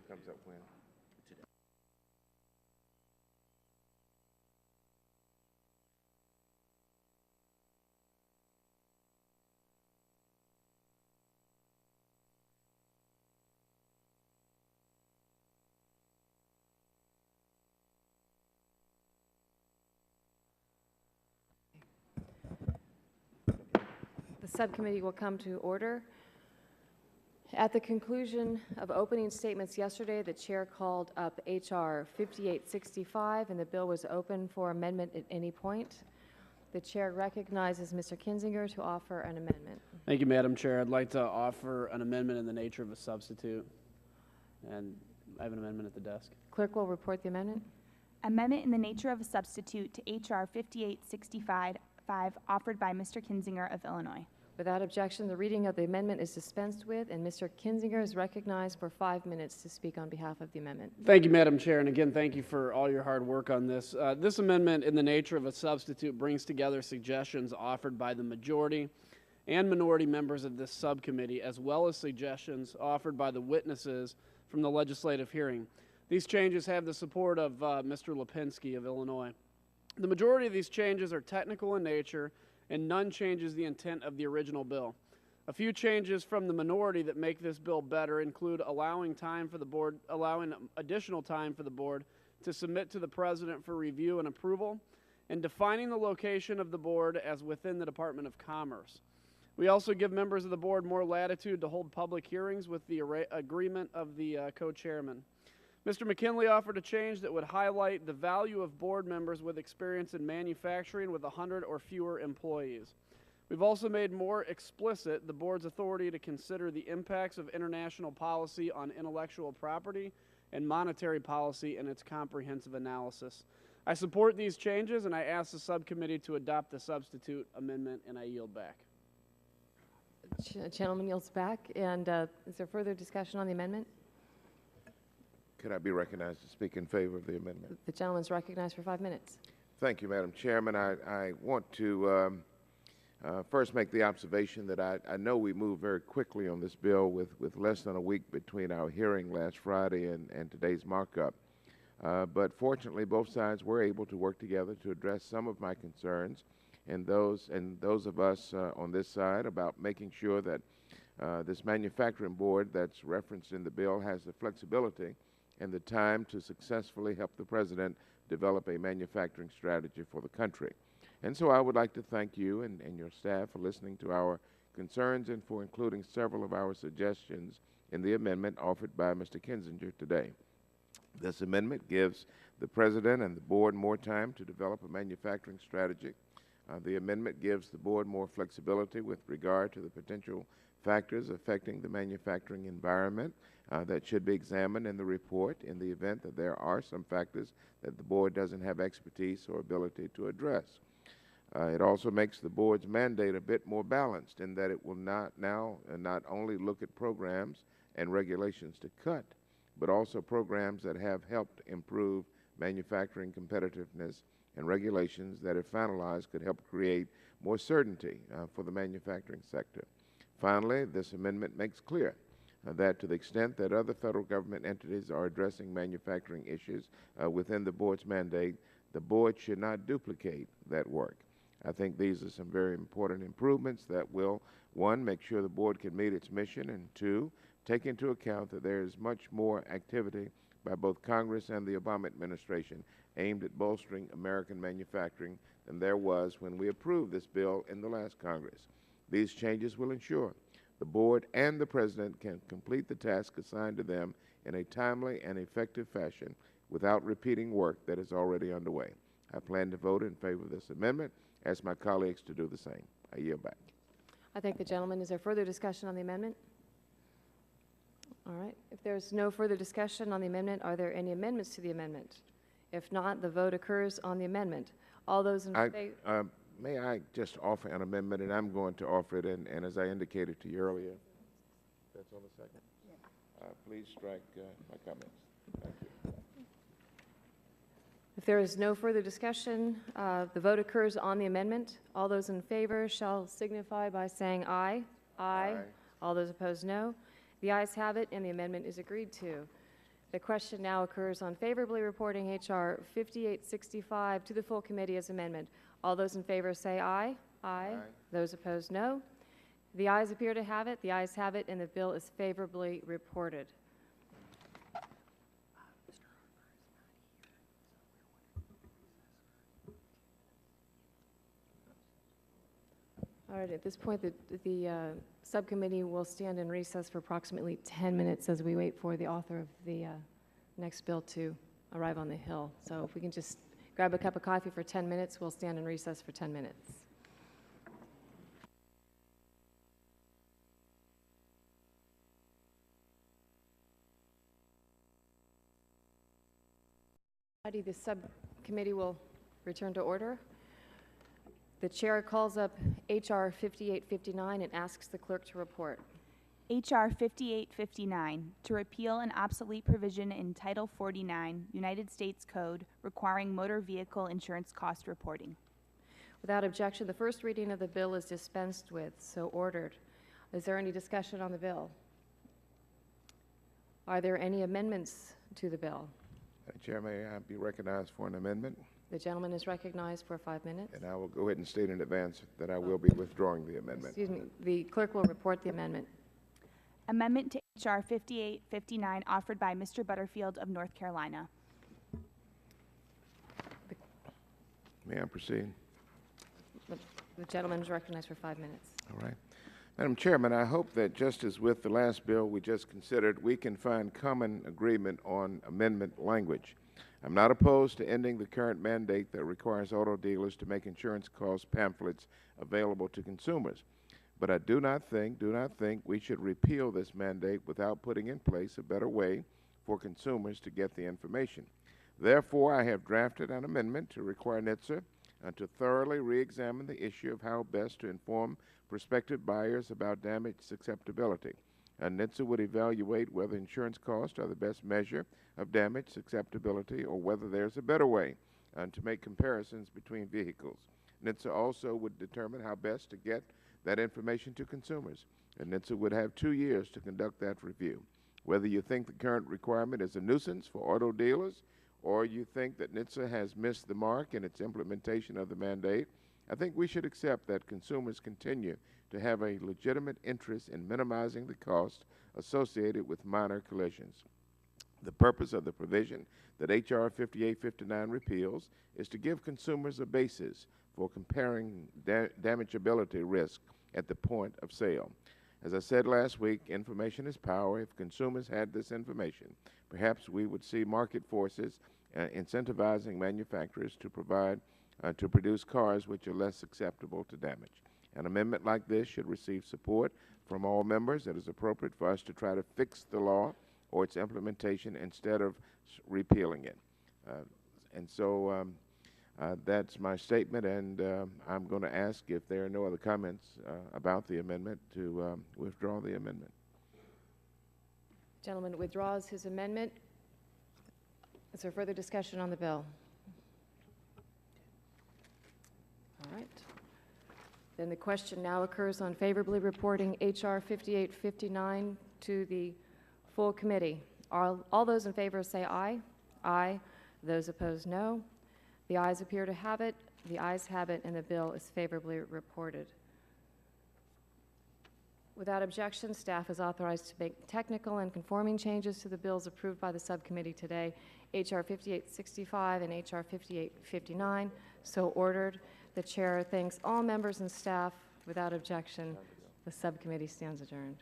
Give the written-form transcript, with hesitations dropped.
comes up when? Today. The subcommittee will come to order. At the conclusion of opening statements yesterday, the chair called up H.R. 5865, and the bill was open for amendment at any point. The chair recognizes Mr. Kinzinger to offer an amendment. Thank you, Madam Chair. I'd like to offer an amendment in the nature of a substitute, and I have an amendment at the desk. Clerk will report the amendment. Amendment in the nature of a substitute to H.R. 5865 offered by Mr. Kinzinger of Illinois. Without objection, the reading of the amendment is dispensed with, and Mr. Kinzinger is recognized for 5 minutes to speak on behalf of the amendment. Thank you, Madam Chair, and again, thank you for all your hard work on this. This amendment in the nature of a substitute brings together suggestions offered by the majority and minority members of this subcommittee, as well as suggestions offered by the witnesses from the legislative hearing. These changes have the support of Mr. Lipinski of Illinois. The majority of these changes are technical in nature, and none changes the intent of the original bill. A few changes from the minority that make this bill better include allowing additional time for the board to submit to the President for review and approval, and defining the location of the board as within the Department of Commerce. We also give members of the board more latitude to hold public hearings with the agreement of the co-chairman. Mr. McKinley offered a change that would highlight the value of board members with experience in manufacturing with 100 or fewer employees. We've also made more explicit the board's authority to consider the impacts of international policy on intellectual property and monetary policy in its comprehensive analysis. I support these changes, and I ask the subcommittee to adopt the substitute amendment, and I yield back. Gentleman yields back. And is there further discussion on the amendment? Could I be recognized to speak in favor of the amendment? The gentleman is recognized for 5 minutes. Thank you, Madam Chairman. I want to first make the observation that I know we moved very quickly on this bill with less than a week between our hearing last Friday and today's markup. But fortunately, both sides were able to work together to address some of my concerns, and those of us on this side about making sure that this manufacturing board that's referenced in the bill has the flexibility and the time to successfully help the President develop a manufacturing strategy for the country. And so I would like to thank you and your staff for listening to our concerns and for including several of our suggestions in the amendment offered by Mr. Kinzinger today. This amendment gives the President and the board more time to develop a manufacturing strategy. The amendment gives the board more flexibility with regard to the potential factors affecting the manufacturing environment that should be examined in the report in the event that there are some factors that the board doesn't have expertise or ability to address. It also makes the board's mandate a bit more balanced in that it will not only look at programs and regulations to cut, but also programs that have helped improve manufacturing competitiveness and regulations that, if finalized, could help create more certainty for the manufacturing sector. Finally, this amendment makes clear that to the extent that other federal government entities are addressing manufacturing issues within the board's mandate, the board should not duplicate that work. I think these are some very important improvements that will, one, make sure the board can meet its mission, and two, take into account that there is much more activity by both Congress and the Obama administration aimed at bolstering American manufacturing than there was when we approved this bill in the last Congress. These changes will ensure the board and the President can complete the task assigned to them in a timely and effective fashion without repeating work that is already underway. I plan to vote in favor of this amendment, ask my colleagues to do the same. I yield back. I thank the gentleman. Is there further discussion on the amendment? All right. If there's no further discussion on the amendment, are there any amendments to the amendment? If not, the vote occurs on the amendment. All those in favor? May I just offer an amendment, and I'm going to offer it, and as I indicated to you earlier, that's on the second. Yeah. Please strike my comments. Thank you. If there is no further discussion, the vote occurs on the amendment. All those in favor shall signify by saying aye. Aye. All those opposed, no. The ayes have it, and the amendment is agreed to. The question now occurs on favorably reporting H.R. 5865 to the full committee as amendment. All those in favor say aye. Aye. Those opposed, no. The ayes appear to have it. The ayes have it, and the bill is favorably reported. All right, at this point, the subcommittee will stand in recess for approximately 10 minutes as we wait for the author of the next bill to arrive on the Hill. So if we can just grab a cup of coffee for 10 minutes, we'll stand in recess for 10 minutes. The subcommittee will return to order. The chair calls up H.R. 5859 and asks the clerk to report. H.R. 5859, to repeal an obsolete provision in Title 49, United States Code, requiring motor vehicle insurance cost reporting. Without objection, the first reading of the bill is dispensed with, so ordered. Is there any discussion on the bill? Are there any amendments to the bill? Chair, may I be recognized for an amendment? The gentleman is recognized for 5 minutes. And I will go ahead and state in advance that I will be withdrawing the amendment. Excuse me, the clerk will report the amendment. Amendment to H.R. 5859 offered by Mr. Butterfield of North Carolina. May I proceed? The gentleman is recognized for 5 minutes. All right. Madam Chairman, I hope that just as with the last bill we just considered, we can find common agreement on amendment language. I'm not opposed to ending the current mandate that requires auto dealers to make insurance cost pamphlets available to consumers. But I do not think we should repeal this mandate without putting in place a better way for consumers to get the information. Therefore, I have drafted an amendment to require NHTSA to thoroughly re-examine the issue of how best to inform prospective buyers about damage susceptibility. NHTSA would evaluate whether insurance costs are the best measure of damage susceptibility or whether there's a better way to make comparisons between vehicles. NHTSA also would determine how best to get that information to consumers. And NHTSA would have 2 years to conduct that review. Whether you think the current requirement is a nuisance for auto dealers or you think that NHTSA has missed the mark in its implementation of the mandate, I think we should accept that consumers continue to have a legitimate interest in minimizing the cost associated with minor collisions. The purpose of the provision that H.R. 5859 repeals is to give consumers a basis for comparing damageability risk at the point of sale. As I said last week, information is power. If consumers had this information, perhaps we would see market forces incentivizing manufacturers to produce cars which are less susceptible to damage. An amendment like this should receive support from all members. It is appropriate for us to try to fix the law or its implementation instead of repealing it. That's my statement, and I'm going to ask if there are no other comments about the amendment to withdraw the amendment. Gentleman withdraws his amendment. Is there further discussion on the bill? All right. Then the question now occurs on favorably reporting H.R. 5859 to the full committee. All those in favor say aye. Aye. Those opposed, no. The ayes appear to have it. The ayes have it, and the bill is favorably reported. Without objection, staff is authorized to make technical and conforming changes to the bills approved by the subcommittee today, H.R. 5865 and H.R. 5859. So ordered. The chair thanks all members and staff. Without objection, the subcommittee stands adjourned.